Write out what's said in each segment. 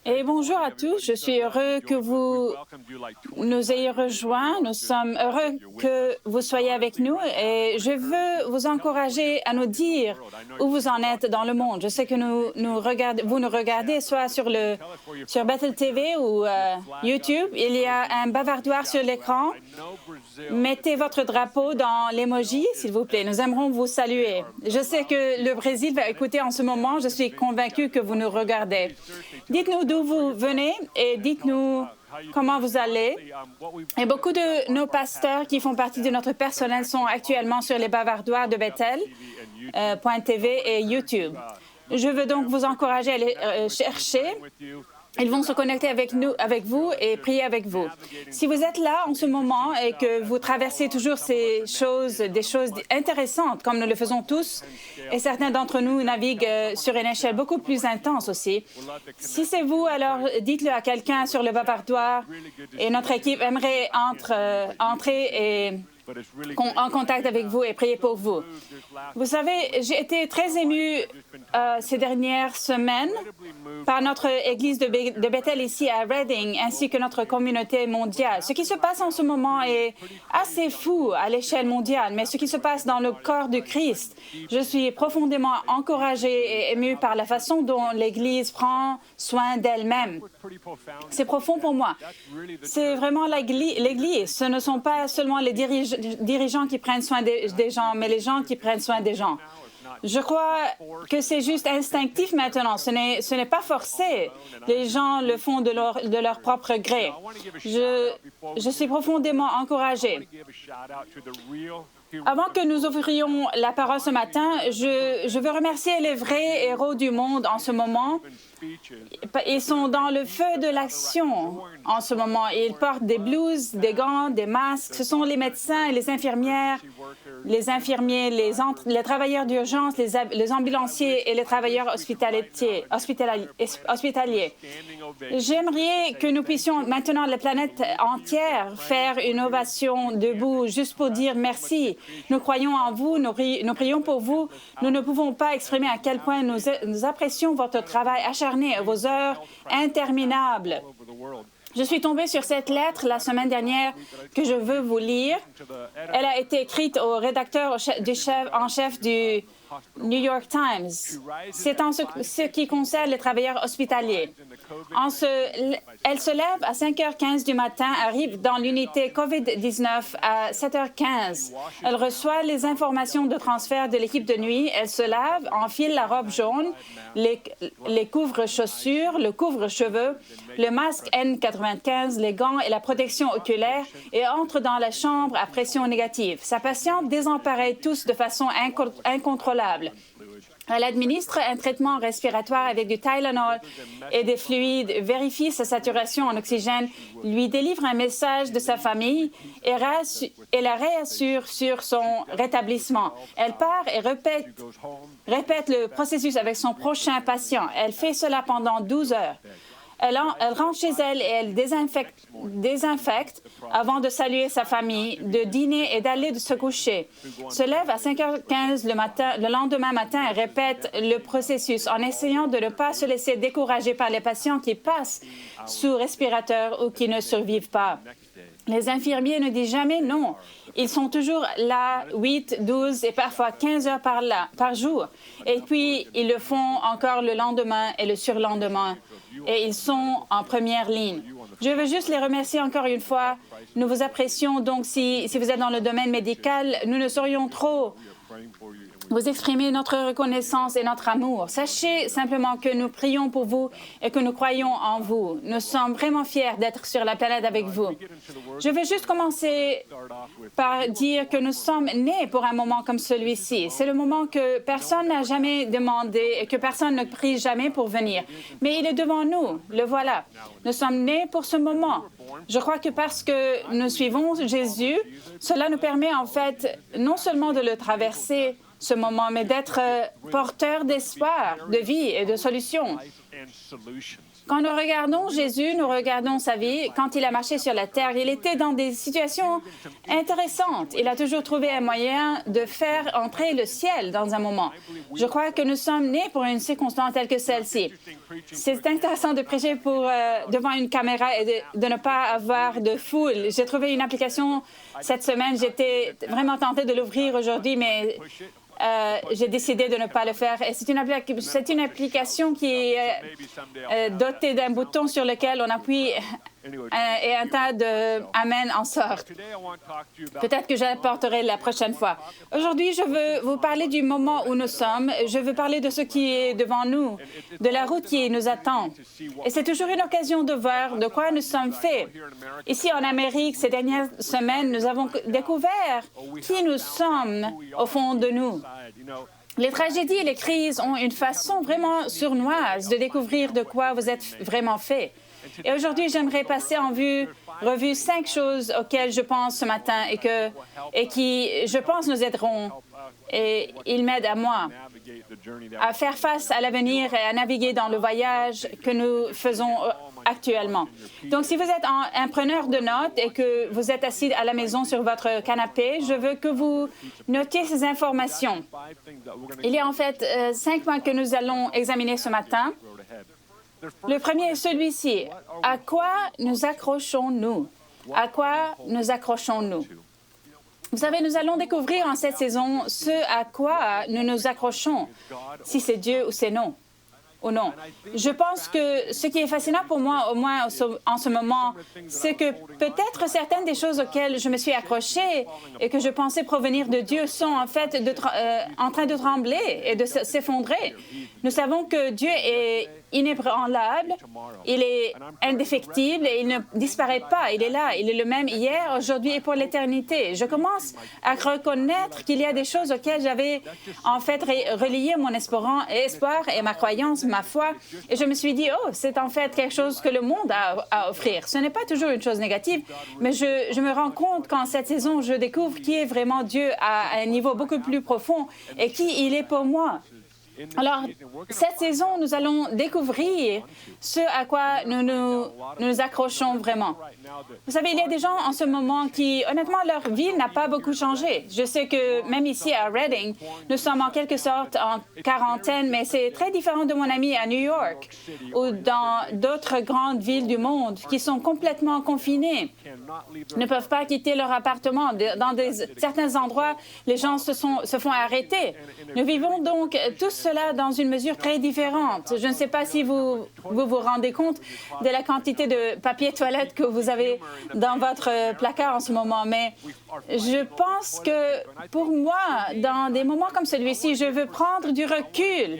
Et bonjour à tous, je suis heureux que vous nous ayez rejoints. Nous sommes heureux que vous soyez avec nous et je veux vous encourager à nous dire où vous en êtes dans le monde. Je sais que vous nous regardez soit sur Bethel TV ou YouTube. Il y a un bavardoir sur l'écran. Mettez votre drapeau dans l'emoji, s'il vous plaît. Nous aimerons vous saluer. Je sais que le Brésil va écouter en ce moment. Je suis convaincue que vous nous regardez. Dites-nous d'où vous venez et dites-nous comment vous allez. Et beaucoup de nos pasteurs qui font partie de notre personnel sont actuellement sur les bavardoirs de Bethel.tv et YouTube. Je veux donc vous encourager à les chercher. Ils vont se connecter avec vous et prier avec vous. Si vous êtes là en ce moment et que vous traversez toujours des choses intéressantes, comme nous le faisons tous, et certains d'entre nous naviguent sur une échelle beaucoup plus intense aussi, si c'est vous, alors dites-le à quelqu'un sur le bavardoir et notre équipe aimerait entrer et en contact avec vous et prier pour vous. Vous savez, j'ai été très émue ces dernières semaines par notre église de Bethel ici à Reading, ainsi que notre communauté mondiale. Ce qui se passe en ce moment est assez fou à l'échelle mondiale, mais ce qui se passe dans le corps de Christ, je suis profondément encouragée et émue par la façon dont l'Église prend soin d'elle-même. C'est profond pour moi. C'est vraiment l'Église. Ce ne sont pas seulement les dirigeants qui prennent soin des gens, mais les gens qui prennent soin des gens. Je crois que c'est juste instinctif maintenant. Ce n'est pas forcé. Les gens le font de leur propre gré. Je suis profondément encouragée. Avant que nous ouvrions la parole ce matin, je veux remercier les vrais héros du monde en ce moment. Ils sont dans le feu de l'action en ce moment. Ils portent des blouses, des gants, des masques. Ce sont les médecins et les infirmières, les infirmiers, les travailleurs d'urgence, les ambulanciers et les travailleurs hospitaliers. J'aimerais que nous puissions maintenant, la planète entière, faire une ovation debout juste pour dire merci. Nous croyons en vous, nous prions pour vous. Nous ne pouvons pas exprimer à quel point nous apprécions votre travail acharné et vos heures interminables. Je suis tombée sur cette lettre la semaine dernière que je veux vous lire. Elle a été écrite au rédacteur en chef du New York Times. C'est en ce qui concerne les travailleurs hospitaliers. Elle se lève à 5h15 du matin, arrive dans l'unité COVID-19 à 7h15. Elle reçoit les informations de transfert de l'équipe de nuit. Elle se lave, enfile la robe jaune, les couvre-chaussures, le couvre-cheveux, le masque N95, les gants et la protection oculaire et entre dans la chambre à pression négative. Sa patiente désemparée tousse de façon incontrôlable. Elle administre un traitement respiratoire avec du Tylenol et des fluides, vérifie sa saturation en oxygène, lui délivre un message de sa famille et la réassure sur son rétablissement. Elle part et répète le processus avec son prochain patient. Elle fait cela pendant 12 heures. Elle rentre chez elle et elle désinfecte avant de saluer sa famille, de dîner et d'aller se coucher. Se lève à 5h15 le lendemain matin et répète le processus en essayant de ne pas se laisser décourager par les patients qui passent sous respirateur ou qui ne survivent pas. Les infirmiers ne disent jamais non. Ils sont toujours là 8, 12 et parfois 15 heures par jour. Et puis, ils le font encore le lendemain et le surlendemain. Et ils sont en première ligne. Je veux juste les remercier encore une fois. Nous vous apprécions. Donc, si vous êtes dans le domaine médical, nous ne saurions trop vous exprimer notre reconnaissance et notre amour. Sachez simplement que nous prions pour vous et que nous croyons en vous. Nous sommes vraiment fiers d'être sur la planète avec vous. Je vais juste commencer par dire que nous sommes nés pour un moment comme celui-ci. C'est le moment que personne n'a jamais demandé et que personne ne prie jamais pour venir. Mais il est devant nous. Le voilà. Nous sommes nés pour ce moment. Je crois que parce que nous suivons Jésus, cela nous permet en fait non seulement de le traverser, ce moment, mais d'être porteur d'espoir, de vie et de solutions. Quand nous regardons Jésus, nous regardons sa vie. Quand il a marché sur la terre, il était dans des situations intéressantes. Il a toujours trouvé un moyen de faire entrer le ciel dans un moment. Je crois que nous sommes nés pour une circonstance telle que celle-ci. C'est intéressant de prêcher devant une caméra et de ne pas avoir de foule. J'ai trouvé une application cette semaine. J'étais vraiment tentée de l'ouvrir aujourd'hui, mais j'ai décidé de ne pas le faire. Et c'est une application qui est dotée d'un bouton sur lequel on appuie et un tas de « Amen » en sortent. Peut-être que j'apporterai la prochaine fois. Aujourd'hui, je veux vous parler du moment où nous sommes. Je veux parler de ce qui est devant nous, de la route qui nous attend. Et c'est toujours une occasion de voir de quoi nous sommes faits. Ici, en Amérique, ces dernières semaines, nous avons découvert qui nous sommes au fond de nous. Les tragédies et les crises ont une façon vraiment sournoise de découvrir de quoi vous êtes vraiment fait. Et aujourd'hui, j'aimerais passer en revue 5 choses auxquelles je pense ce matin et qui, je pense, nous aideront. Et ils m'aident à moi à faire face à l'avenir et à naviguer dans le voyage que nous faisons actuellement. Donc, si vous êtes un preneur de notes et que vous êtes assis à la maison sur votre canapé, je veux que vous notiez ces informations. Il y a en fait 5 points que nous allons examiner ce matin. Le premier est celui-ci. À quoi nous accrochons-nous? À quoi nous accrochons-nous? Vous savez, nous allons découvrir en cette saison ce à quoi nous nous accrochons, si c'est Dieu ou c'est non. Ou non. Je pense que ce qui est fascinant pour moi, au moins en ce moment, c'est que peut-être certaines des choses auxquelles je me suis accrochée et que je pensais provenir de Dieu sont en fait en train de trembler et de s'effondrer. Nous savons que Dieu est inébranlable, il est indéfectible et il ne disparaît pas. Il est là, il est le même hier, aujourd'hui et pour l'éternité. Je commence à reconnaître qu'il y a des choses auxquelles j'avais en fait relié mon espoir et ma croyance, ma foi, et je me suis dit, oh, c'est en fait quelque chose que le monde a à offrir. Ce n'est pas toujours une chose négative, mais je me rends compte qu'en cette saison, je découvre qui est vraiment Dieu à un niveau beaucoup plus profond et qui il est pour moi. Alors, cette saison, nous allons découvrir ce à quoi nous accrochons vraiment. Vous savez, il y a des gens en ce moment qui, honnêtement, leur vie n'a pas beaucoup changé. Je sais que même ici à Reading, nous sommes en quelque sorte en quarantaine, mais c'est très différent de mon ami à New York ou dans d'autres grandes villes du monde qui sont complètement confinées, ne peuvent pas quitter leur appartement. Dans certains endroits, les gens se font arrêter. Nous vivons donc tout cela dans une mesure très différente. Je ne sais pas si vous rendez compte de la quantité de papier toilette que vous avez dans votre placard en ce moment, mais je pense que pour moi, dans des moments comme celui-ci, je veux prendre du recul.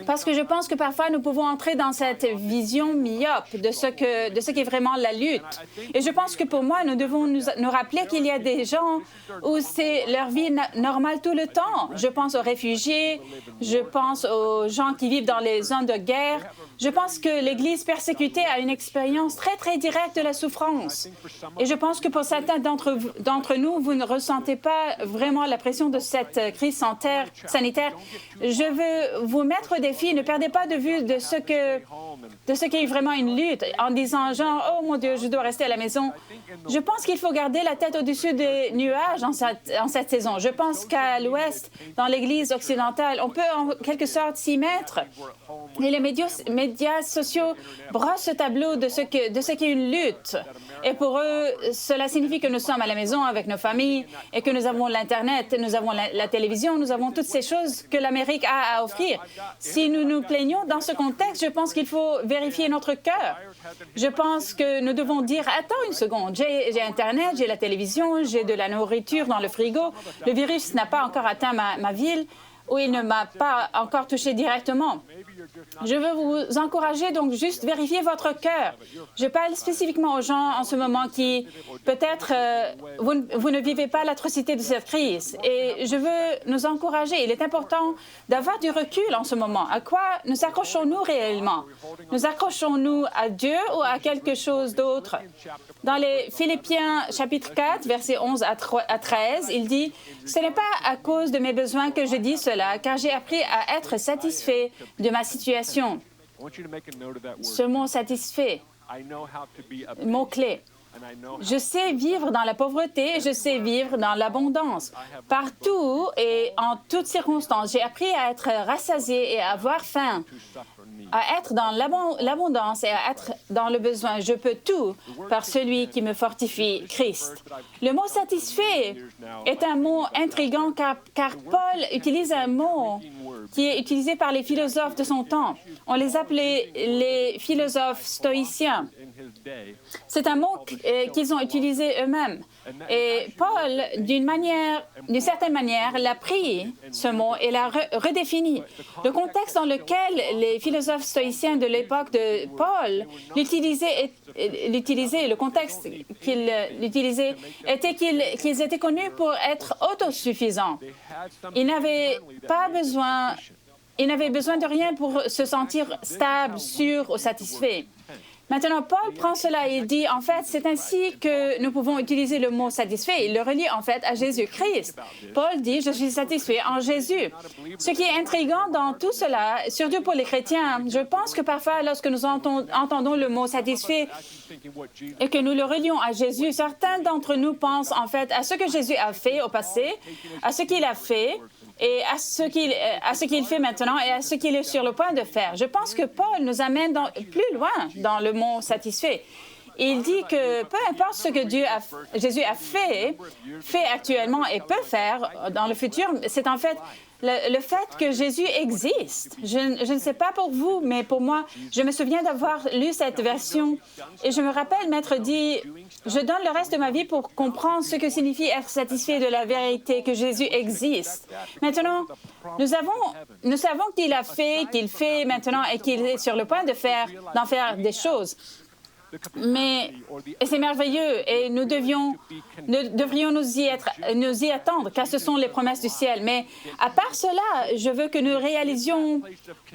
Parce que je pense que parfois, nous pouvons entrer dans cette vision myope de ce qu'est vraiment la lutte. Et je pense que pour moi, nous devons nous rappeler qu'il y a des gens où c'est leur vie normale tout le temps. Je pense aux réfugiés, je pense aux gens qui vivent dans les zones de guerre. Je pense que l'Église persécutée a une expérience très, très directe de la souffrance. Et je pense que pour certains d'entre nous, vous ne ressentez pas vraiment la pression de cette crise sanitaire. Je veux vous mettre au défi, ne perdez pas de vue de ce qu'est vraiment une lutte, en disant genre, oh mon Dieu, je dois rester à la maison. Je pense qu'il faut garder la tête au-dessus des nuages en cette saison. Je pense qu'à l'Ouest, dans l'Église occidentale, on peut en quelque sorte s'y mettre. Et les médias sociaux brossent ce tableau de ce qu'est une lutte. Et pour eux, cela signifie que nous sommes à la maison avec nos familles et que nous avons l'Internet, nous avons la télévision, nous avons toutes ces choses que l'Amérique a à offrir. Si nous nous plaignons dans ce contexte, je pense qu'il faut vérifier notre cœur. Je pense que nous devons dire, attends une seconde, j'ai Internet, j'ai la télévision, j'ai de la nourriture dans le frigo. Le virus n'a pas encore atteint ma ville ou il ne m'a pas encore touché directement. Je veux vous encourager, donc, juste vérifier votre cœur. Je parle spécifiquement aux gens en ce moment qui, peut-être, vous ne vivez pas l'atrocité de cette crise. Et je veux nous encourager. Il est important d'avoir du recul en ce moment. À quoi nous accrochons-nous réellement? Nous accrochons-nous à Dieu ou à quelque chose d'autre? Dans les Philippiens, chapitre 4, versets 11 à 13, il dit « Ce n'est pas à cause de mes besoins que je dis cela, car j'ai appris à être satisfait de ma situation. » Ce mot satisfait, mot-clé. Je sais vivre dans la pauvreté, je sais vivre dans l'abondance. Partout et en toutes circonstances, j'ai appris à être rassasié et à avoir faim, à être dans l'abondance et à être dans le besoin. Je peux tout par celui qui me fortifie, Christ. Le mot satisfait est un mot intriguant car Paul utilise un mot qui est utilisé par les philosophes de son temps. On les appelait les philosophes stoïciens. C'est un mot qu'ils ont utilisé eux-mêmes. Et Paul, d'une certaine manière, l'a pris, ce mot, et l'a redéfini. Le contexte dans lequel les philosophes stoïciens de l'époque de Paul l'utilisaient, le contexte qu'ils l'utilisaient, était qu'ils étaient connus pour être autosuffisants. Ils n'avaient besoin de rien pour se sentir stable, sûr ou satisfait. Maintenant, Paul prend cela et il dit, en fait, c'est ainsi que nous pouvons utiliser le mot satisfait. Il le relie, en fait, à Jésus-Christ. Paul dit, je suis satisfait en Jésus. Ce qui est intriguant dans tout cela, surtout pour les chrétiens, je pense que parfois, lorsque nous entendons le mot satisfait et que nous le relions à Jésus, certains d'entre nous pensent, en fait, à ce que Jésus a fait au passé, à ce qu'il a fait, et à ce qu'il fait maintenant et à ce qu'il est sur le point de faire. Je pense que Paul nous amène plus loin dans le mot satisfait. Il dit que peu importe ce que Jésus a fait actuellement et peut faire dans le futur, c'est en fait le fait que Jésus existe. Je ne sais pas pour vous, mais pour moi, je me souviens d'avoir lu cette version et je me rappelle m'être dit, je donne le reste de ma vie pour comprendre ce que signifie être satisfait de la vérité que Jésus existe. Maintenant, nous savons qu'il fait maintenant et qu'il est sur le point d'en faire des choses. Et c'est merveilleux et nous devrions nous y attendre, car ce sont les promesses du ciel. Mais à part cela, je veux que nous réalisions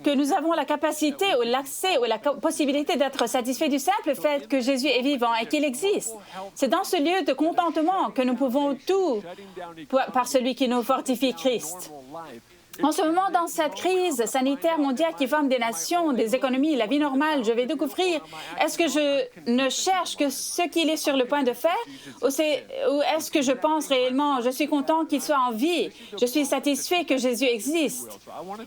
que nous avons la capacité ou l'accès ou la possibilité d'être satisfaits du simple fait que Jésus est vivant et qu'il existe. C'est dans ce lieu de contentement que nous pouvons tout par celui qui nous fortifie, Christ. En ce moment, dans cette crise sanitaire mondiale qui forme des nations, des économies, la vie normale, je vais découvrir, est-ce que je ne cherche que ce qu'il est sur le point de faire ou est-ce que je pense réellement, je suis content qu'il soit en vie, je suis satisfait que Jésus existe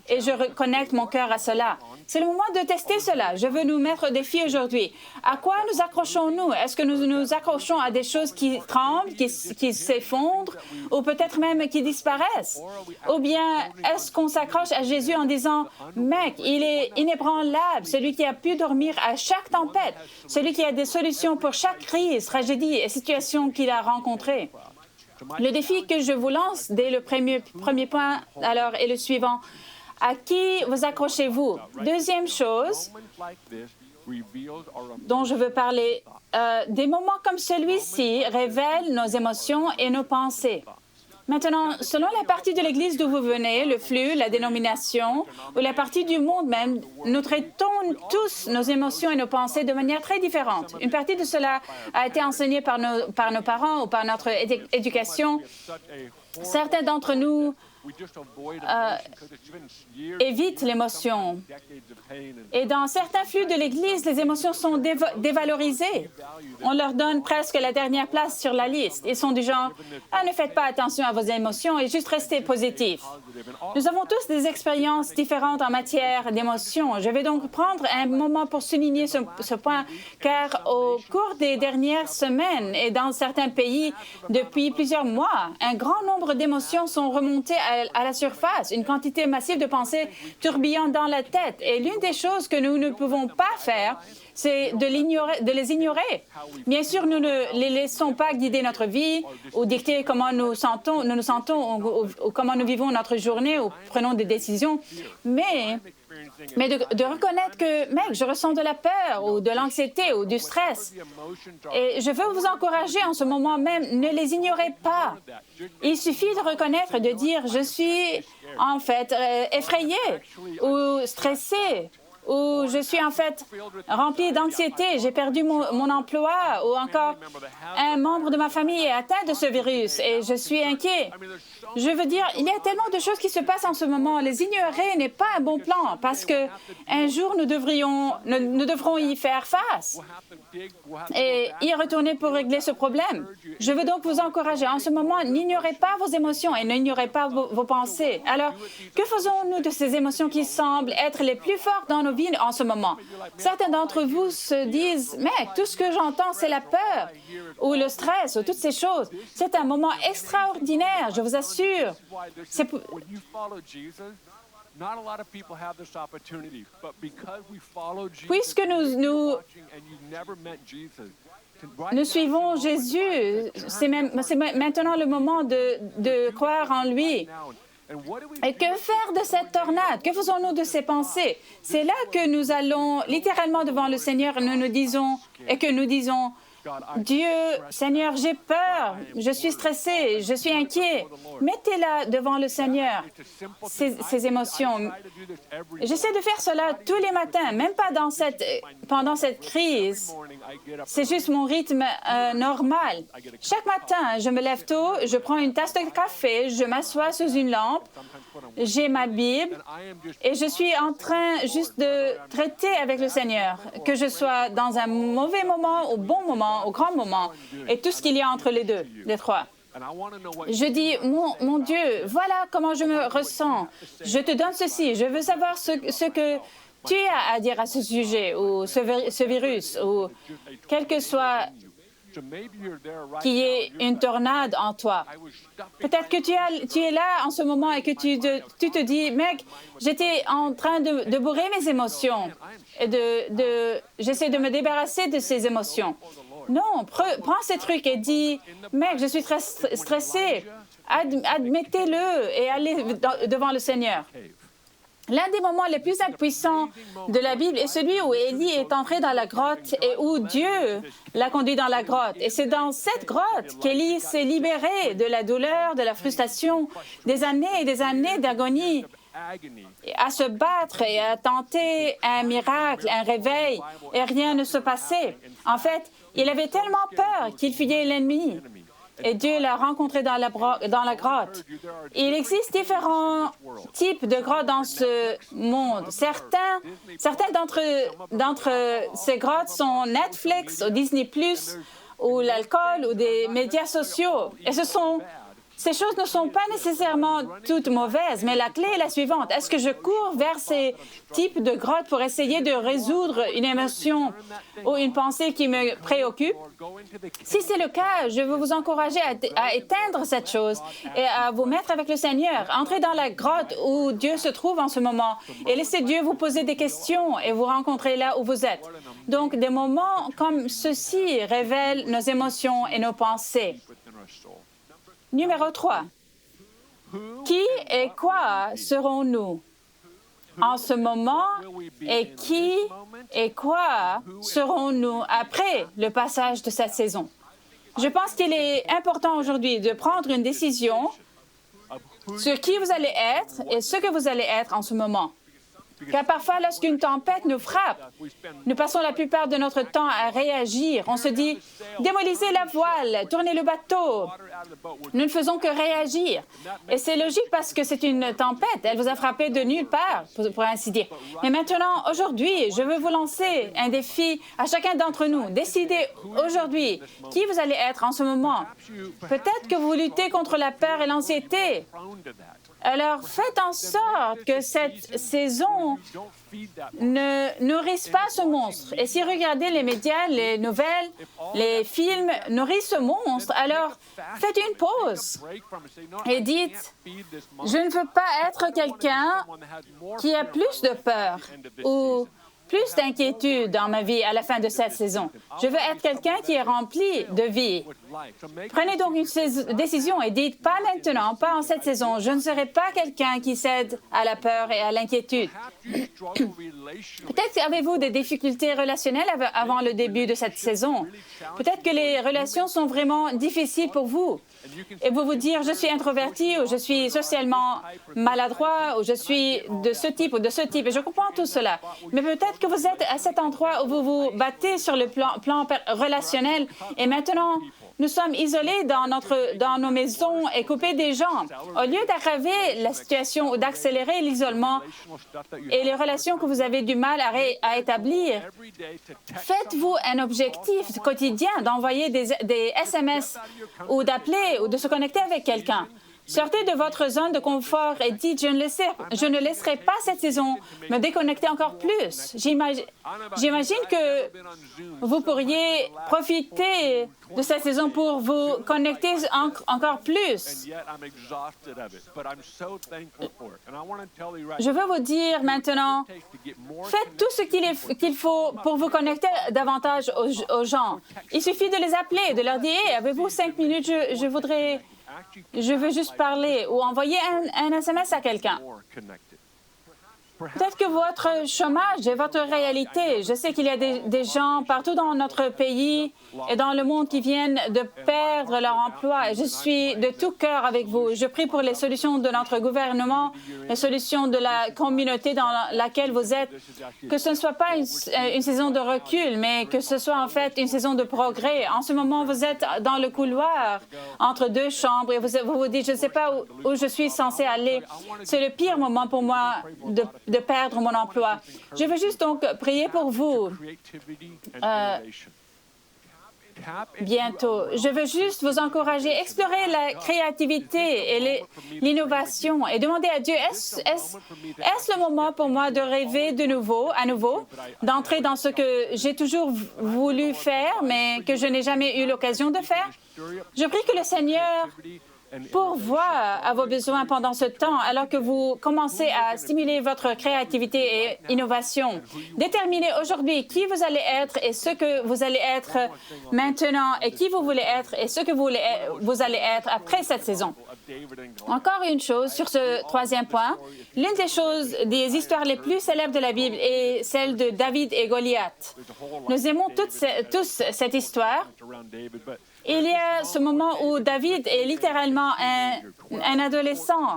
et je reconnecte mon cœur à cela. C'est le moment de tester cela. Je veux nous mettre au défi aujourd'hui. À quoi nous accrochons-nous? Est-ce que nous nous accrochons à des choses qui tremblent, qui s'effondrent ou peut-être même qui disparaissent? Ou bien est-ce qu'on s'accroche à Jésus en disant, « Mec, il est inébranlable, celui qui a pu dormir à chaque tempête, celui qui a des solutions pour chaque crise, tragédie et situation qu'il a rencontrée. » Le défi que je vous lance dès le premier point alors est le suivant. À qui vous accrochez-vous? Deuxième chose dont je veux parler, des moments comme celui-ci révèlent nos émotions et nos pensées. Maintenant, selon la partie de l'Église d'où vous venez, le flux, la dénomination ou la partie du monde même, nous traitons tous nos émotions et nos pensées de manière très différente. Une partie de cela a été enseignée par nos parents ou par notre éducation. Certains d'entre nous évitent l'émotion. Et dans certains flux de l'Église, les émotions sont dévalorisées. On leur donne presque la dernière place sur la liste. Ils sont du genre, « ne faites pas attention à vos émotions et juste restez positifs. » Nous avons tous des expériences différentes en matière d'émotions. Je vais donc prendre un moment pour souligner ce point, car au cours des dernières semaines et dans certains pays, depuis plusieurs mois, un grand nombre d'émotions sont remontées à la surface. Une quantité massive de pensées tourbillonnent dans la tête. Et l'une des choses que nous ne pouvons pas faire, c'est de les ignorer. Bien sûr, nous ne les laissons pas guider notre vie ou dicter comment nous nous sentons ou comment nous vivons notre journée ou prenons des décisions, mais de reconnaître que, mec, je ressens de la peur ou de l'anxiété ou du stress. Et je veux vous encourager en ce moment même, ne les ignorez pas. Il suffit de reconnaître, de dire, je suis en fait effrayé ou stressé où je suis en fait rempli d'anxiété, j'ai perdu mon emploi, ou encore un membre de ma famille est atteint de ce virus et je suis inquiet. Je veux dire, il y a tellement de choses qui se passent en ce moment. Les ignorer n'est pas un bon plan parce que un jour nous devrons y faire face et y retourner pour régler ce problème. Je veux donc vous encourager. En ce moment, n'ignorez pas vos émotions et n'ignorez pas vos pensées. Alors, que faisons-nous de ces émotions qui semblent être les plus fortes dans nos vies en ce moment? Certains d'entre vous se disent, « Mais tout ce que j'entends, c'est la peur ou le stress ou toutes ces choses. » C'est un moment extraordinaire, je vous assure. Puisque nous suivons Jésus, c'est maintenant le moment de croire en lui. Et que faire de cette tornade? Que faisons-nous de ces pensées? C'est là que nous allons littéralement devant le Seigneur et nous disons, Dieu, Seigneur, j'ai peur, je suis stressé, je suis inquiet. Mettez-la devant le Seigneur, ces émotions. J'essaie de faire cela tous les matins, même pas pendant cette crise. C'est juste mon rythme normal. Chaque matin, je me lève tôt, je prends une tasse de café, je m'assois sous une lampe, j'ai ma Bible et je suis en train juste de traiter avec le Seigneur, que je sois dans un mauvais moment, au bon moment, au grand moment, et tout ce qu'il y a entre les deux, les trois. Je dis, mon Dieu, voilà comment je me ressens. Je te donne ceci. Je veux savoir ce que tu as à dire à ce sujet, ou ce virus, ou quel que soit qu'il y ait une tornade en toi. Peut-être que tu es là en ce moment et que tu te dis, mec, j'étais en train de bourrer mes émotions et j'essaie de me débarrasser de ces émotions. Non, prends ces trucs et dis, mec, je suis très stressé. Admettez-le et allez devant le Seigneur. L'un des moments les plus impuissants de la Bible est celui où Élie est entré dans la grotte et où Dieu l'a conduit dans la grotte. Et c'est dans cette grotte qu'Élie s'est libéré de la douleur, de la frustration, des années et des années d'agonie, à se battre et à tenter un miracle, un réveil, et rien ne se passait. En fait, il avait tellement peur qu'il fuyait l'ennemi. Et Dieu l'a rencontré dans la grotte. Il existe différents types de grottes dans ce monde. Certains d'entre ces grottes sont Netflix, ou Disney+, ou l'alcool, ou des médias sociaux. Et ces choses ne sont pas nécessairement toutes mauvaises, mais la clé est la suivante. Est-ce que je cours vers ces types de grottes pour essayer de résoudre une émotion ou une pensée qui me préoccupe? Si c'est le cas, je veux vous encourager à éteindre cette chose et à vous mettre avec le Seigneur. Entrez dans la grotte où Dieu se trouve en ce moment et laissez Dieu vous poser des questions et vous rencontrer là où vous êtes. Donc, des moments comme ceux-ci révèlent nos émotions et nos pensées. Numéro 3. Qui et quoi serons-nous en ce moment et qui et quoi serons-nous après le passage de cette saison? Je pense qu'il est important aujourd'hui de prendre une décision sur qui vous allez être et ce que vous allez être en ce moment. Car parfois, lorsqu'une tempête nous frappe, nous passons la plupart de notre temps à réagir. On se dit, démolissez la voile, tournez le bateau. Nous ne faisons que réagir. Et c'est logique parce que c'est une tempête. Elle vous a frappé de nulle part, pour ainsi dire. Mais maintenant, aujourd'hui, je veux vous lancer un défi à chacun d'entre nous. Décidez aujourd'hui qui vous allez être en ce moment. Peut-être que vous luttez contre la peur et l'anxiété. Alors, faites en sorte que cette saison ne nourrisse pas ce monstre. Et si regardez les médias, les nouvelles, les films nourrissent ce monstre, alors faites une pause et dites, je ne veux pas être quelqu'un qui a plus de peur ou plus d'inquiétude dans ma vie à la fin de cette saison. Je veux être quelqu'un qui est rempli de vie. Prenez donc une décision et dites, pas maintenant, pas en cette saison. Je ne serai pas quelqu'un qui cède à la peur et à l'inquiétude. Peut-être avez-vous des difficultés relationnelles avant le début de cette saison. Peut-être que les relations sont vraiment difficiles pour vous. Et vous vous dire, je suis introverti ou je suis socialement maladroit ou je suis de ce type ou de ce type. Et je comprends tout cela. Mais peut-être que vous êtes à cet endroit où vous vous battez sur le plan relationnel et maintenant, nous sommes isolés dans nos maisons et coupés des gens. Au lieu d'aggraver la situation ou d'accélérer l'isolement et les relations que vous avez du mal à établir, faites-vous un objectif quotidien d'envoyer des SMS ou d'appeler ou de se connecter avec quelqu'un. Sortez de votre zone de confort et dites, je ne laisserai pas cette saison me déconnecter encore plus. J'imagine que vous pourriez profiter de cette saison pour vous connecter encore plus. Je veux vous dire maintenant, faites tout ce qu'il faut pour vous connecter davantage aux gens. Il suffit de les appeler, de leur dire, hey, avez-vous 5 minutes, je veux juste parler ou envoyer un SMS à quelqu'un. Peut-être que votre chômage est votre réalité. Je sais qu'il y a des gens partout dans notre pays et dans le monde qui viennent de perdre leur emploi. Et je suis de tout cœur avec vous. Je prie pour les solutions de notre gouvernement, les solutions de la communauté dans laquelle vous êtes, que ce ne soit pas une saison de recul, mais que ce soit en fait une saison de progrès. En ce moment, vous êtes dans le couloir entre deux chambres et vous vous dites, je ne sais pas où je suis censé aller. C'est le pire moment pour moi de perdre mon emploi. Je veux juste donc prier pour vous. Bientôt. Je veux juste vous encourager, explorer la créativité et l'innovation et demander à Dieu, est-ce le moment pour moi de rêver à nouveau, d'entrer dans ce que j'ai toujours voulu faire, mais que je n'ai jamais eu l'occasion de faire? Je prie que le Seigneur pourvoir à vos besoins pendant ce temps, alors que vous commencez à stimuler votre créativité et innovation. Déterminez aujourd'hui qui vous allez être et ce que vous allez être maintenant et qui vous voulez être et ce que vous allez être après cette saison. Encore une chose sur ce troisième point. L'une des histoires les plus célèbres de la Bible est celle de David et Goliath. Nous aimons tous cette histoire. Il y a ce moment où David est littéralement un adolescent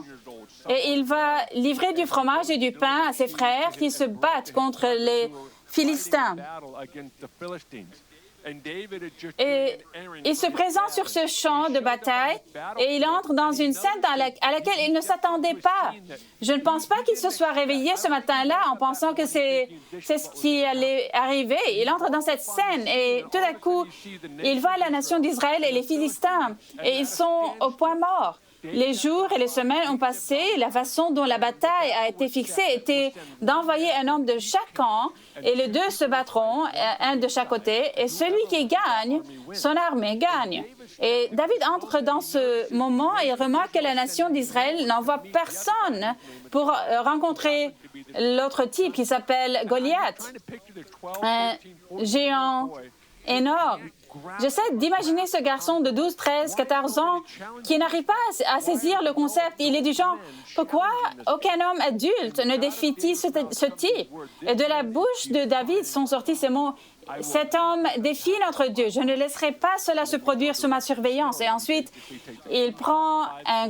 et il va livrer du fromage et du pain à ses frères qui se battent contre les Philistins. Et il se présente sur ce champ de bataille et il entre dans une scène à laquelle il ne s'attendait pas. Je ne pense pas qu'il se soit réveillé ce matin-là en pensant que c'est ce qui allait arriver. Il entre dans cette scène et tout à coup, il voit la nation d'Israël et les Philistins et ils sont au point mort. Les jours et les semaines ont passé. La façon dont la bataille a été fixée était d'envoyer un homme de chaque camp et les deux se battront, un de chaque côté, et celui qui gagne, son armée gagne. Et David entre dans ce moment et remarque que la nation d'Israël n'envoie personne pour rencontrer l'autre type qui s'appelle Goliath, un géant énorme. J'essaie d'imaginer ce garçon de 12, 13, 14 ans qui n'arrive pas à saisir le concept. Il est du genre, pourquoi aucun homme adulte ne défie ce type? Et de la bouche de David sont sortis ces mots, cet homme défie notre Dieu. Je ne laisserai pas cela se produire sous ma surveillance. Et ensuite, il prend un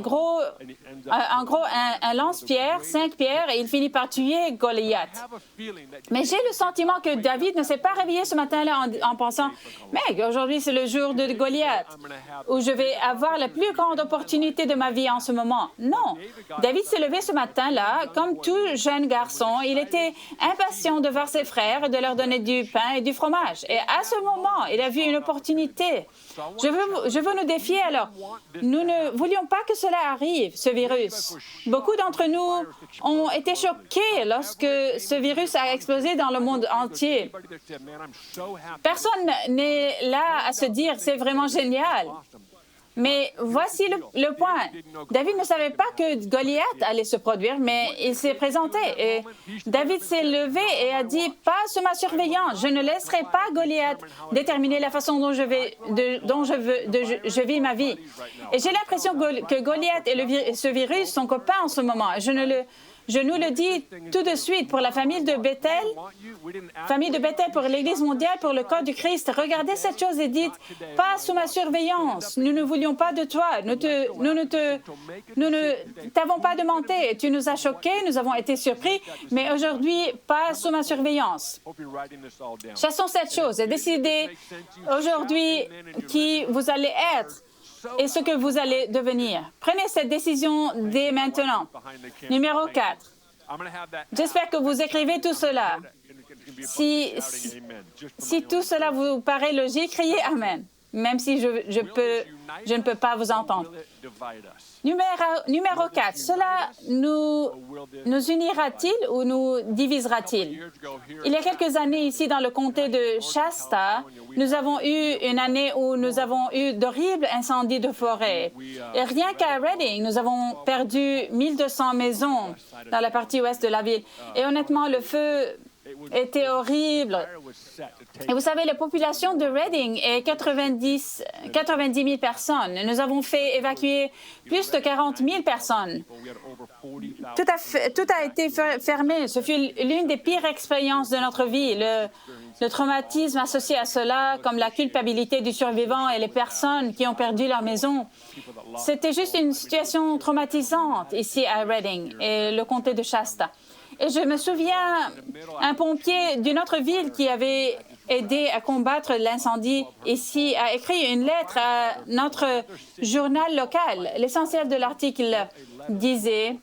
lance-pierre, 5 pierres, et il finit par tuer Goliath. Mais j'ai le sentiment que David ne s'est pas réveillé ce matin-là en pensant, mais aujourd'hui c'est le jour de Goliath, où je vais avoir la plus grande opportunité de ma vie en ce moment. Non, David s'est levé ce matin-là, comme tout jeune garçon. Il était impatient de voir ses frères et de leur donner du pain et du fromage. Et à ce moment, il a vu une opportunité. Je veux nous défier alors. Nous ne voulions pas que cela arrive, ce virus. Beaucoup d'entre nous ont été choqués lorsque ce virus a explosé dans le monde entier. Personne n'est là à se dire « c'est vraiment génial ». Mais voici le point. David ne savait pas que Goliath allait se produire, mais il s'est présenté. Et David s'est levé et a dit, « Pas sous ma surveillance. Je ne laisserai pas Goliath déterminer la façon dont je vis ma vie. » Et j'ai l'impression que Goliath et ce virus sont copains en ce moment. Je nous le dis tout de suite pour la famille de Bethel, pour l'Église mondiale, pour le corps du Christ. Regardez cette chose et dites, pas sous ma surveillance. Nous ne voulions pas de toi. Nous ne t'avons pas demandé. Tu nous as choqués, nous avons été surpris, mais aujourd'hui, pas sous ma surveillance. Chassons cette chose et décidez aujourd'hui qui vous allez être et ce que vous allez devenir. Prenez cette décision dès maintenant. Numéro 4. J'espère que vous écrivez tout cela. Si tout cela vous paraît logique, criez « Amen », même si je ne peux pas vous entendre. Numéro 4. Cela nous unira-t-il ou nous divisera-t-il? Il y a quelques années, ici, dans le comté de Shasta, nous avons eu une année où nous avons eu d'horribles incendies de forêt. Et rien qu'à Reading, nous avons perdu 1200 maisons dans la partie ouest de la ville. Et honnêtement, le feu était horrible. Et vous savez, la population de Reading est 90 000 personnes. Nous avons fait évacuer plus de 40 000 personnes. Tout a été fermé. Ce fut l'une des pires expériences de notre vie. Le traumatisme associé à cela, comme la culpabilité du survivant et les personnes qui ont perdu leur maison. C'était juste une situation traumatisante ici à Reading et le comté de Shasta. Et je me souviens, un pompier d'une autre ville qui avait aidé à combattre l'incendie ici a écrit une lettre à notre journal local. L'essentiel de l'article disait,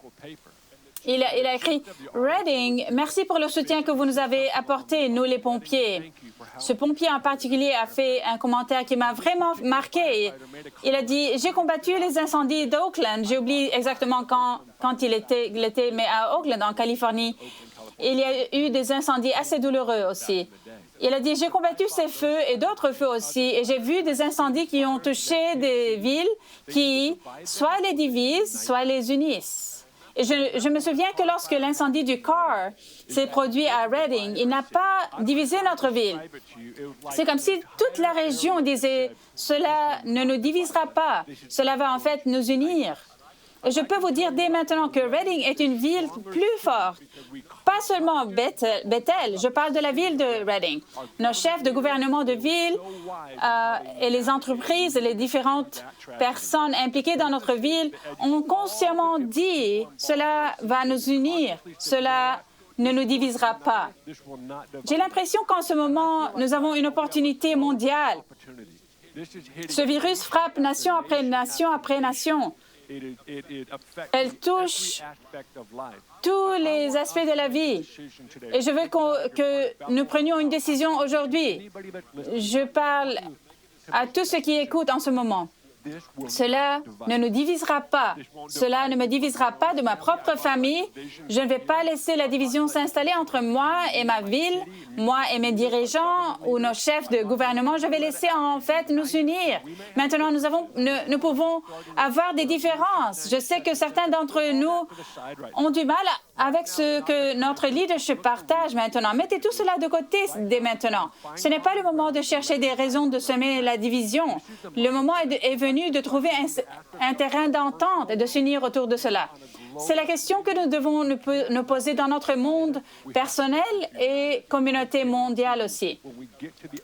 il a écrit « Reading, merci pour le soutien que vous nous avez apporté, nous les pompiers. » Ce pompier en particulier a fait un commentaire qui m'a vraiment marqué. Il a dit « J'ai combattu les incendies d'Oakland. » J'ai oublié exactement quand il était, mais à Oakland, en Californie, il y a eu des incendies assez douloureux aussi. Il a dit « J'ai combattu ces feux et d'autres feux aussi, et j'ai vu des incendies qui ont touché des villes qui soit les divisent, soit les unissent. » Et je me souviens que lorsque l'incendie du Carr s'est produit à Reading, il n'a pas divisé notre ville. C'est comme si toute la région disait « Cela ne nous divisera pas, cela va en fait nous unir. » Et je peux vous dire dès maintenant que Reading est une ville plus forte. Pas seulement Bethel, je parle de la ville de Reading. Nos chefs de gouvernement de ville et les entreprises et les différentes personnes impliquées dans notre ville ont consciemment dit « Cela va nous unir, cela ne nous divisera pas. » J'ai l'impression qu'en ce moment, nous avons une opportunité mondiale. Ce virus frappe nation après nation après nation. Elle touche tous les aspects de la vie. Et je veux que nous prenions une décision aujourd'hui. Je parle à tous ceux qui écoutent en ce moment. Cela ne nous divisera pas. Cela ne me divisera pas de ma propre famille. Je ne vais pas laisser la division s'installer entre moi et ma ville, moi et mes dirigeants ou nos chefs de gouvernement. Je vais laisser en fait nous unir. Maintenant, nous pouvons avoir des différences. Je sais que certains d'entre nous ont du mal avec ce que notre leadership partage maintenant. Mettez tout cela de côté dès maintenant. Ce n'est pas le moment de chercher des raisons de semer la division. Le moment est venu de trouver un terrain d'entente et de s'unir autour de cela. C'est la question que nous devons nous poser dans notre monde personnel et communauté mondiale aussi.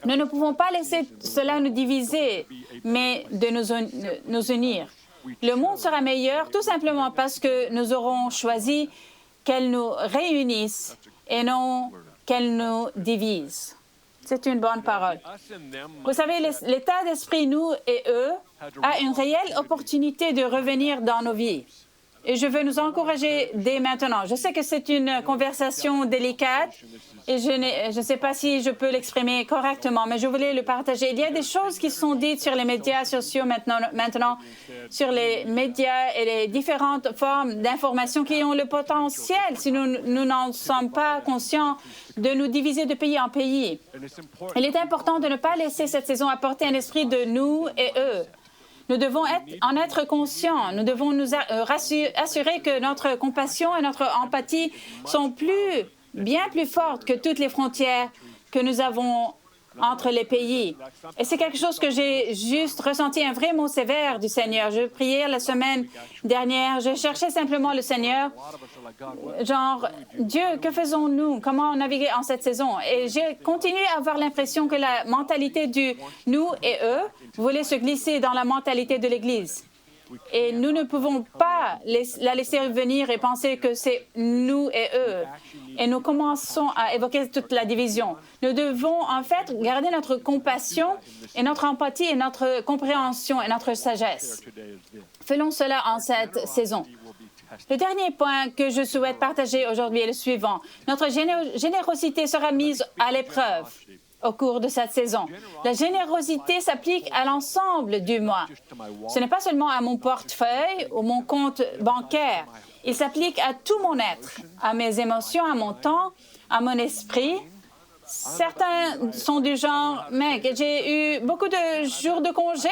Nous ne pouvons pas laisser cela nous diviser, mais de nous unir. Le monde sera meilleur tout simplement parce que nous aurons choisi qu'elle nous réunisse et non qu'elle nous divise. C'est une bonne parole. Vous savez, l'état d'esprit, nous et eux, a une réelle opportunité de revenir dans nos vies. Et je veux nous encourager dès maintenant. Je sais que c'est une conversation délicate et je ne sais pas si je peux l'exprimer correctement, mais je voulais le partager. Il y a des choses qui sont dites sur les médias sociaux maintenant sur les médias et les différentes formes d'information qui ont le potentiel, si nous n'en sommes pas conscients, de nous diviser de pays en pays. Il est important de ne pas laisser cette saison apporter un esprit de nous et eux. Nous devons en être conscients. Nous devons nous assurer que notre compassion et notre empathie sont bien plus fortes que toutes les frontières que nous avons entre les pays. Et c'est quelque chose que j'ai juste ressenti, un vrai mot sévère du Seigneur. Je priais la semaine dernière, je cherchais simplement le Seigneur, genre, Dieu, que faisons-nous? Comment naviguer en cette saison? Et j'ai continué à avoir l'impression que la mentalité du « nous et eux » voulait se glisser dans la mentalité de l'Église. Et nous ne pouvons pas la laisser revenir et penser que c'est nous et eux. Et nous commençons à évoquer toute la division. Nous devons en fait garder notre compassion et notre empathie et notre compréhension et notre sagesse. Faisons cela en cette saison. Le dernier point que je souhaite partager aujourd'hui est le suivant. Notre générosité sera mise à l'épreuve au cours de cette saison. La générosité s'applique à l'ensemble du mois. Ce n'est pas seulement à mon portefeuille ou mon compte bancaire. Il s'applique à tout mon être, à mes émotions, à mon temps, à mon esprit. Certains sont du genre, mec, j'ai eu beaucoup de jours de congé.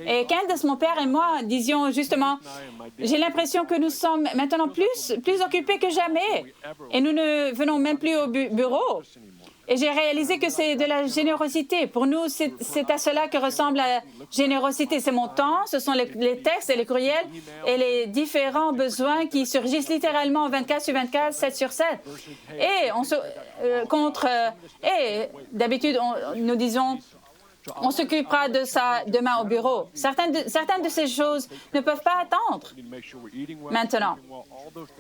Et Candace, mon père et moi disions justement, j'ai l'impression que nous sommes maintenant plus occupés que jamais. Et nous ne venons même plus au bureau. Et j'ai réalisé que c'est de la générosité. Pour nous, c'est à cela que ressemble la générosité. C'est mon temps, ce sont les textes et les courriels et les différents besoins qui surgissent littéralement 24 sur 24, 7 sur 7. Et d'habitude, nous disons, on s'occupera de ça demain au bureau. Certaines de ces choses ne peuvent pas attendre maintenant.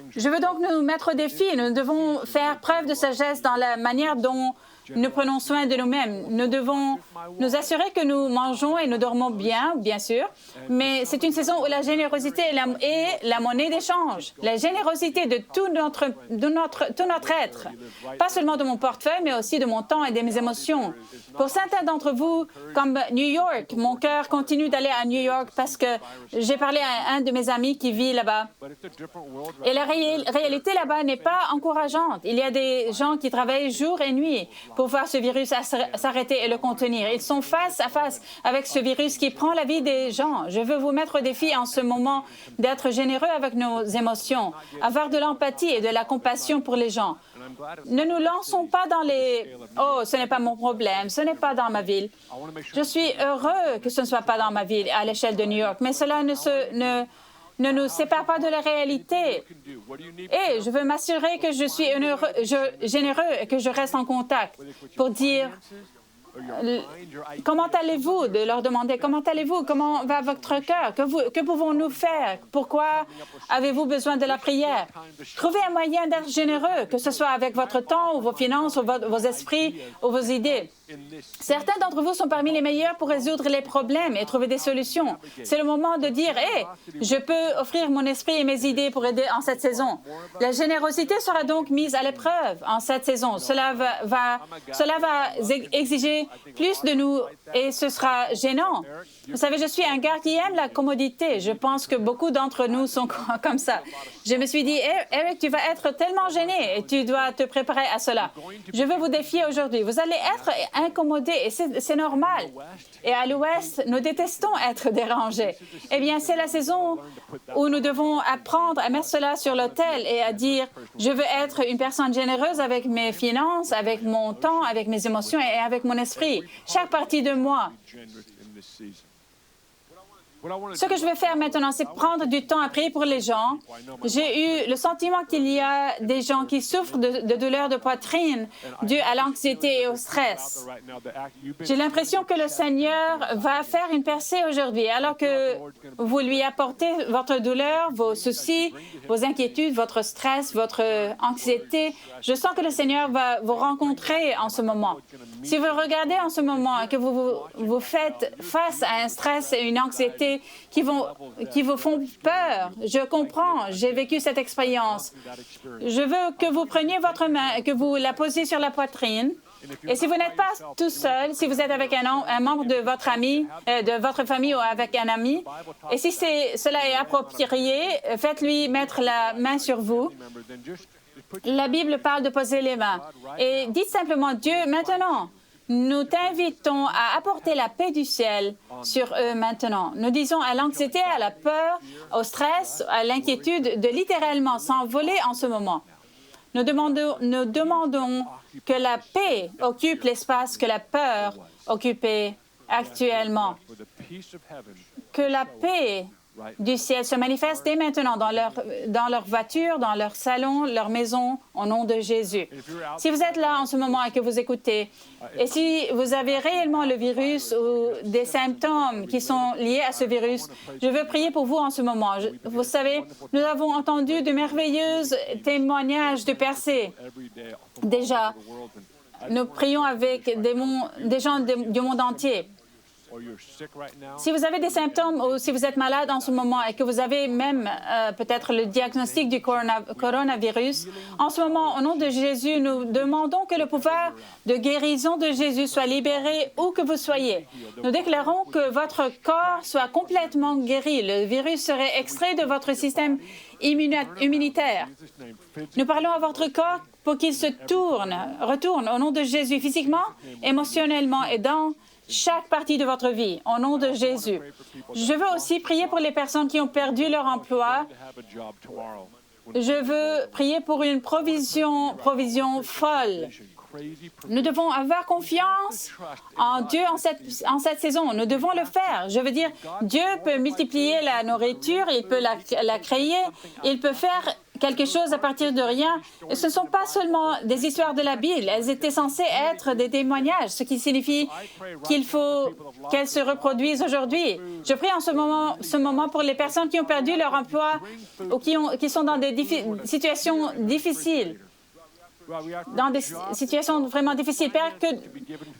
Je veux donc nous mettre au défi. Nous devons faire preuve de sagesse dans la manière dont nous prenons soin de nous-mêmes. Nous devons nous assurer que nous mangeons et nous dormons bien, bien sûr, mais c'est une saison où la générosité est la monnaie d'échange. La générosité de tout notre être, pas seulement de mon portefeuille, mais aussi de mon temps et de mes émotions. Pour certains d'entre vous, comme New York, mon cœur continue d'aller à New York parce que j'ai parlé à un de mes amis qui vit là-bas. Et la réalité là-bas n'est pas encourageante. Il y a des gens qui travaillent jour et nuit pour voir ce virus s'arrêter et le contenir. Ils sont face à face avec ce virus qui prend la vie des gens. Je veux vous mettre au défi en ce moment d'être généreux avec nos émotions, avoir de l'empathie et de la compassion pour les gens. Ne nous lançons pas dans les « Oh, ce n'est pas mon problème, ce n'est pas dans ma ville ». Je suis heureux que ce ne soit pas dans ma ville à l'échelle de New York, mais cela ne nous sépare pas de la réalité. Et je veux m'assurer que je suis généreux et que je reste en contact pour dire comment allez-vous, de leur demander comment allez-vous, comment va votre cœur, que pouvons-nous faire, pourquoi avez-vous besoin de la prière. Trouvez un moyen d'être généreux, que ce soit avec votre temps ou vos finances ou vos esprits ou vos idées. Certains d'entre vous sont parmi les meilleurs pour résoudre les problèmes et trouver des solutions. C'est le moment de dire, « Hey, je peux offrir mon esprit et mes idées pour aider en cette saison. » La générosité sera donc mise à l'épreuve en cette saison. Cela va exiger plus de nous et ce sera gênant. Vous savez, je suis un gars qui aime la commodité. Je pense que beaucoup d'entre nous sont comme ça. Je me suis dit, « Eric, tu vas être tellement gêné et tu dois te préparer à cela. » Je veux vous défier aujourd'hui. Vous allez être incommodé et c'est normal. Et à l'Ouest, nous détestons être dérangés. Eh bien, c'est la saison où nous devons apprendre à mettre cela sur l'autel et à dire, je veux être une personne généreuse avec mes finances, avec mon temps, avec mes émotions et avec mon esprit. Chaque partie de moi. Ce que je vais faire maintenant, c'est prendre du temps à prier pour les gens. J'ai eu le sentiment qu'il y a des gens qui souffrent de douleurs de poitrine dues à l'anxiété et au stress. J'ai l'impression que le Seigneur va faire une percée aujourd'hui, alors que vous lui apportez votre douleur, vos soucis, vos inquiétudes, votre stress, votre anxiété. Je sens que le Seigneur va vous rencontrer en ce moment. Si vous regardez en ce moment et que vous faites face à un stress et une anxiété qui vous font peur, je comprends, j'ai vécu cette expérience. Je veux que vous preniez votre main et que vous la posiez sur la poitrine. Et si vous n'êtes pas tout seul, si vous êtes avec un membre de votre de votre famille ou avec un ami, et si cela est approprié, faites-lui mettre la main sur vous. La Bible parle de poser les mains. Et dites simplement, Dieu, maintenant, nous t'invitons à apporter la paix du ciel sur eux maintenant. Nous disons à l'anxiété, à la peur, au stress, à l'inquiétude de littéralement s'envoler en ce moment. Nous demandons que la paix occupe l'espace que la peur occupait actuellement. Que la paix du ciel se manifeste dès maintenant dans leur voiture, dans leur salon, leur maison, au nom de Jésus. Si vous êtes là en ce moment et que vous écoutez, et si vous avez réellement le virus ou des symptômes qui sont liés à ce virus, je veux prier pour vous en ce moment. Vous savez, nous avons entendu de merveilleux témoignages de percées. Déjà, nous prions avec des gens du monde entier. Si vous avez des symptômes ou si vous êtes malade en ce moment et que vous avez même peut-être le diagnostic du coronavirus, en ce moment, au nom de Jésus, nous demandons que le pouvoir de guérison de Jésus soit libéré où que vous soyez. Nous déclarons que votre corps soit complètement guéri. Le virus serait extrait de votre système immunitaire. Nous parlons à votre corps pour qu'il se retourne au nom de Jésus, physiquement, émotionnellement et dans chaque partie de votre vie, au nom de Jésus. Je veux aussi prier pour les personnes qui ont perdu leur emploi. Je veux prier pour une provision folle. Nous devons avoir confiance en Dieu en cette saison. Nous devons le faire. Je veux dire, Dieu peut multiplier la nourriture, il peut la créer, il peut faire quelque chose à partir de rien. Ce ne sont pas seulement des histoires de la Bible. Elles étaient censées être des témoignages, ce qui signifie qu'il faut qu'elles se reproduisent aujourd'hui. Je prie en ce moment pour les personnes qui ont perdu leur emploi ou qui sont dans des situations difficiles. Dans des situations vraiment difficiles. Père, que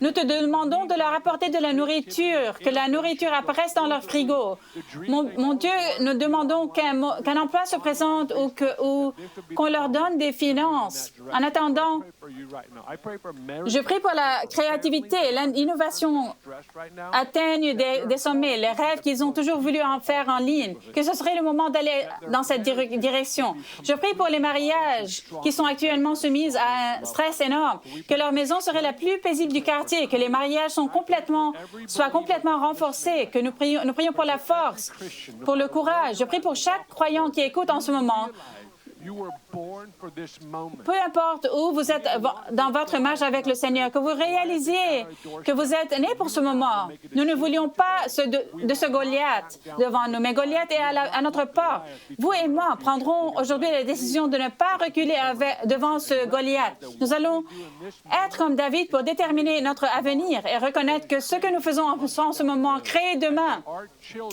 nous te demandons de leur apporter de la nourriture, que la nourriture apparaisse dans leur frigo. Mon Dieu, nous demandons qu'un emploi se présente ou qu'on leur donne des finances. En attendant, je prie pour la créativité et l'innovation atteignent des sommets, les rêves qu'ils ont toujours voulu en faire en ligne, que ce serait le moment d'aller dans cette direction. Je prie pour les mariages qui sont actuellement soumis à un stress énorme, que leur maison serait la plus paisible du quartier, que les mariages soient complètement renforcés, que nous prions pour la force, pour le courage. Je prie pour chaque croyant qui écoute en ce moment. Peu importe où vous êtes dans votre marche avec le Seigneur, que vous réalisiez que vous êtes né pour ce moment. Nous ne voulions pas de ce Goliath devant nous, mais Goliath est à notre porte. Vous et moi prendrons aujourd'hui la décision de ne pas reculer devant ce Goliath. Nous allons être comme David pour déterminer notre avenir et reconnaître que ce que nous faisons en ce moment crée demain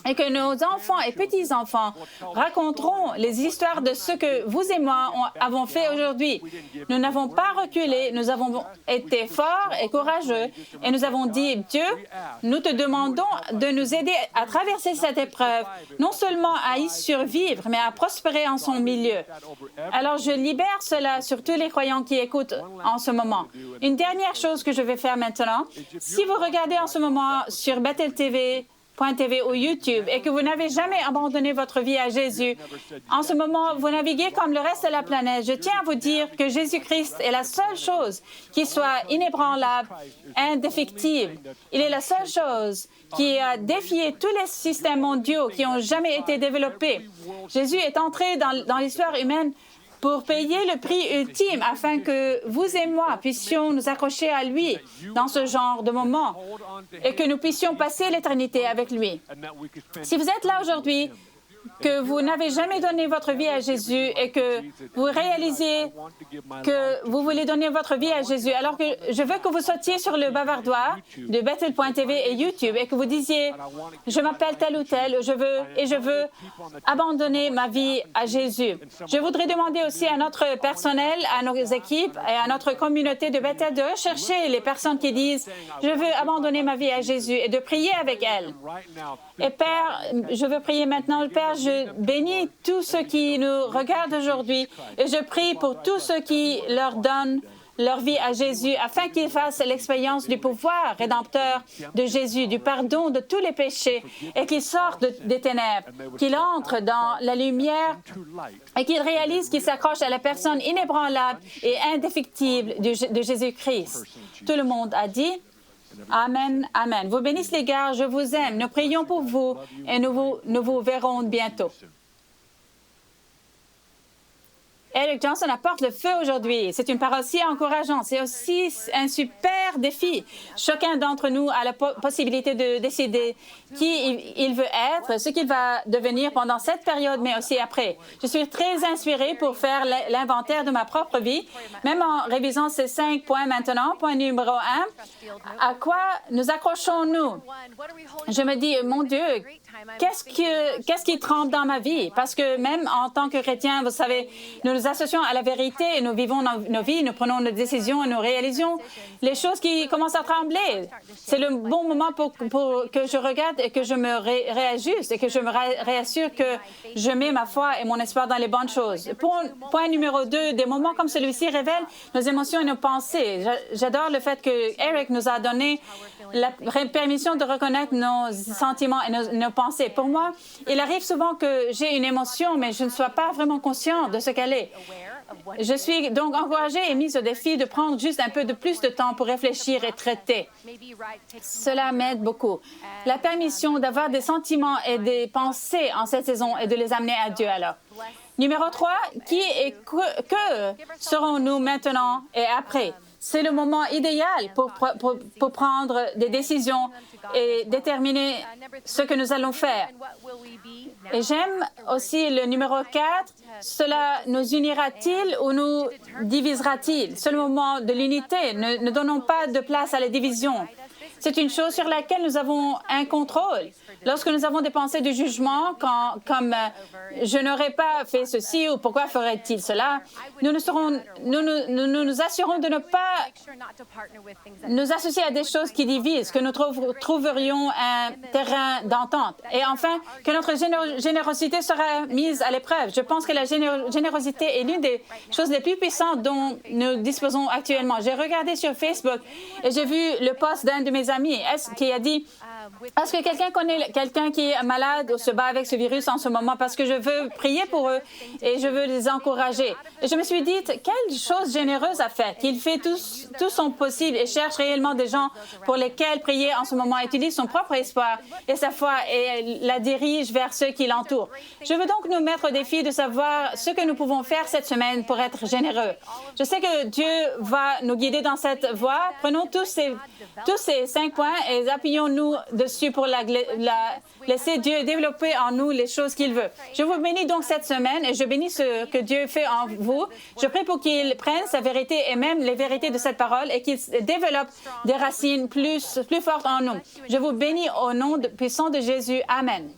et que nos enfants et petits-enfants raconteront les histoires de ce que vous et moi avons fait aujourd'hui. Nous n'avons pas reculé, nous avons été forts et courageux et nous avons dit, Dieu, nous te demandons de nous aider à traverser cette épreuve, non seulement à y survivre, mais à prospérer en son milieu. Alors, je libère cela sur tous les croyants qui écoutent en ce moment. Une dernière chose que je vais faire maintenant, si vous regardez en ce moment sur Bethel TV, .tv ou YouTube et que vous n'avez jamais abandonné votre vie à Jésus, en ce moment, vous naviguez comme le reste de la planète. Je tiens à vous dire que Jésus-Christ est la seule chose qui soit inébranlable, indéfectible. Il est la seule chose qui a défié tous les systèmes mondiaux qui ont jamais été développés. Jésus est entré dans l'histoire humaine pour payer le prix ultime afin que vous et moi puissions nous accrocher à lui dans ce genre de moment et que nous puissions passer l'éternité avec lui. Si vous êtes là aujourd'hui, que vous n'avez jamais donné votre vie à Jésus et que vous réalisez que vous voulez donner votre vie à Jésus, alors que je veux que vous sautiez sur le bavardoir de Bethel.tv et YouTube et que vous disiez « Je m'appelle tel ou tel, je veux abandonner ma vie à Jésus ». Je voudrais demander aussi à notre personnel, à nos équipes et à notre communauté de Bethel de rechercher les personnes qui disent « Je veux abandonner ma vie à Jésus » et de prier avec elles. Et Père, je veux prier maintenant. Père, je bénis tous ceux qui nous regardent aujourd'hui et je prie pour tous ceux qui leur donnent leur vie à Jésus afin qu'ils fassent l'expérience du pouvoir rédempteur de Jésus, du pardon de tous les péchés et qu'ils sortent des ténèbres, qu'ils entrent dans la lumière et qu'ils réalisent qu'ils s'accrochent à la personne inébranlable et indéfectible de Jésus-Christ. Tout le monde a dit Amen, amen. Vous bénisse les gars, je vous aime. Nous prions pour vous et nous vous verrons bientôt. Eric Johnson apporte le feu aujourd'hui. C'est une parole si encourageante. C'est aussi un super défi. Chacun d'entre nous a la possibilité de décider qui il veut être, ce qu'il va devenir pendant cette période, mais aussi après. Je suis très inspirée pour faire l'inventaire de ma propre vie, même en révisant ces 5 points maintenant. Point numéro 1, à quoi nous accrochons-nous? Je me dis, mon Dieu, qu'est-ce qui tremble dans ma vie? Parce que même en tant que chrétien, vous savez, nous nous associons à la vérité et nous vivons nos vies, nous prenons nos décisions et nous réalisons les choses qui commencent à trembler. C'est le bon moment pour que je regarde et que je me réajuste et que je me réassure que je mets ma foi et mon espoir dans les bonnes choses. Point numéro 2, des moments comme celui-ci révèlent nos émotions et nos pensées. J'adore le fait que Eric nous a donné la permission de reconnaître nos sentiments et nos pensées. Pour moi, il arrive souvent que j'ai une émotion, mais je ne sois pas vraiment conscient de ce qu'elle est. Je suis donc encouragée et mise au défi de prendre juste un peu de plus de temps pour réfléchir et traiter. Cela m'aide beaucoup. La permission d'avoir des sentiments et des pensées en cette saison et de les amener à Dieu alors. Numéro 3, qui et que serons-nous maintenant et après? C'est le moment idéal pour prendre des décisions et déterminer ce que nous allons faire. Et j'aime aussi le numéro 4. Cela nous unira-t-il ou nous divisera-t-il? C'est le moment de l'unité. Ne donnons pas de place à la division. C'est une chose sur laquelle nous avons un contrôle. Lorsque nous avons des pensées de jugement, comme je n'aurais pas fait ceci ou pourquoi ferait-il cela, nous nous assurons de ne pas nous associer à des choses qui divisent, que nous trouverions un terrain d'entente. Et enfin, que notre générosité sera mise à l'épreuve. Je pense que la générosité est l'une des choses les plus puissantes dont nous disposons actuellement. J'ai regardé sur Facebook et j'ai vu le post d'un de mes amis qui a dit: est-ce que quelqu'un connaît quelqu'un qui est malade ou se bat avec ce virus en ce moment, parce que je veux prier pour eux et je veux les encourager. Et je me suis dit, quelle chose généreuse à faire, qu'il fait tout son possible et cherche réellement des gens pour lesquels prier en ce moment, utilise son propre espoir et sa foi et la dirige vers ceux qui l'entourent. Je veux donc nous mettre au défi de savoir ce que nous pouvons faire cette semaine pour être généreux. Je sais que Dieu va nous guider dans cette voie. Prenons tous ces 5 points et appuyons-nous dessus pour laisser Dieu développer en nous les choses qu'il veut. Je vous bénis donc cette semaine et je bénis ce que Dieu fait en vous. Je prie pour qu'il prenne sa vérité et même les vérités de cette parole et qu'il développe des racines plus fortes en nous. Je vous bénis au nom puissant de Jésus. Amen.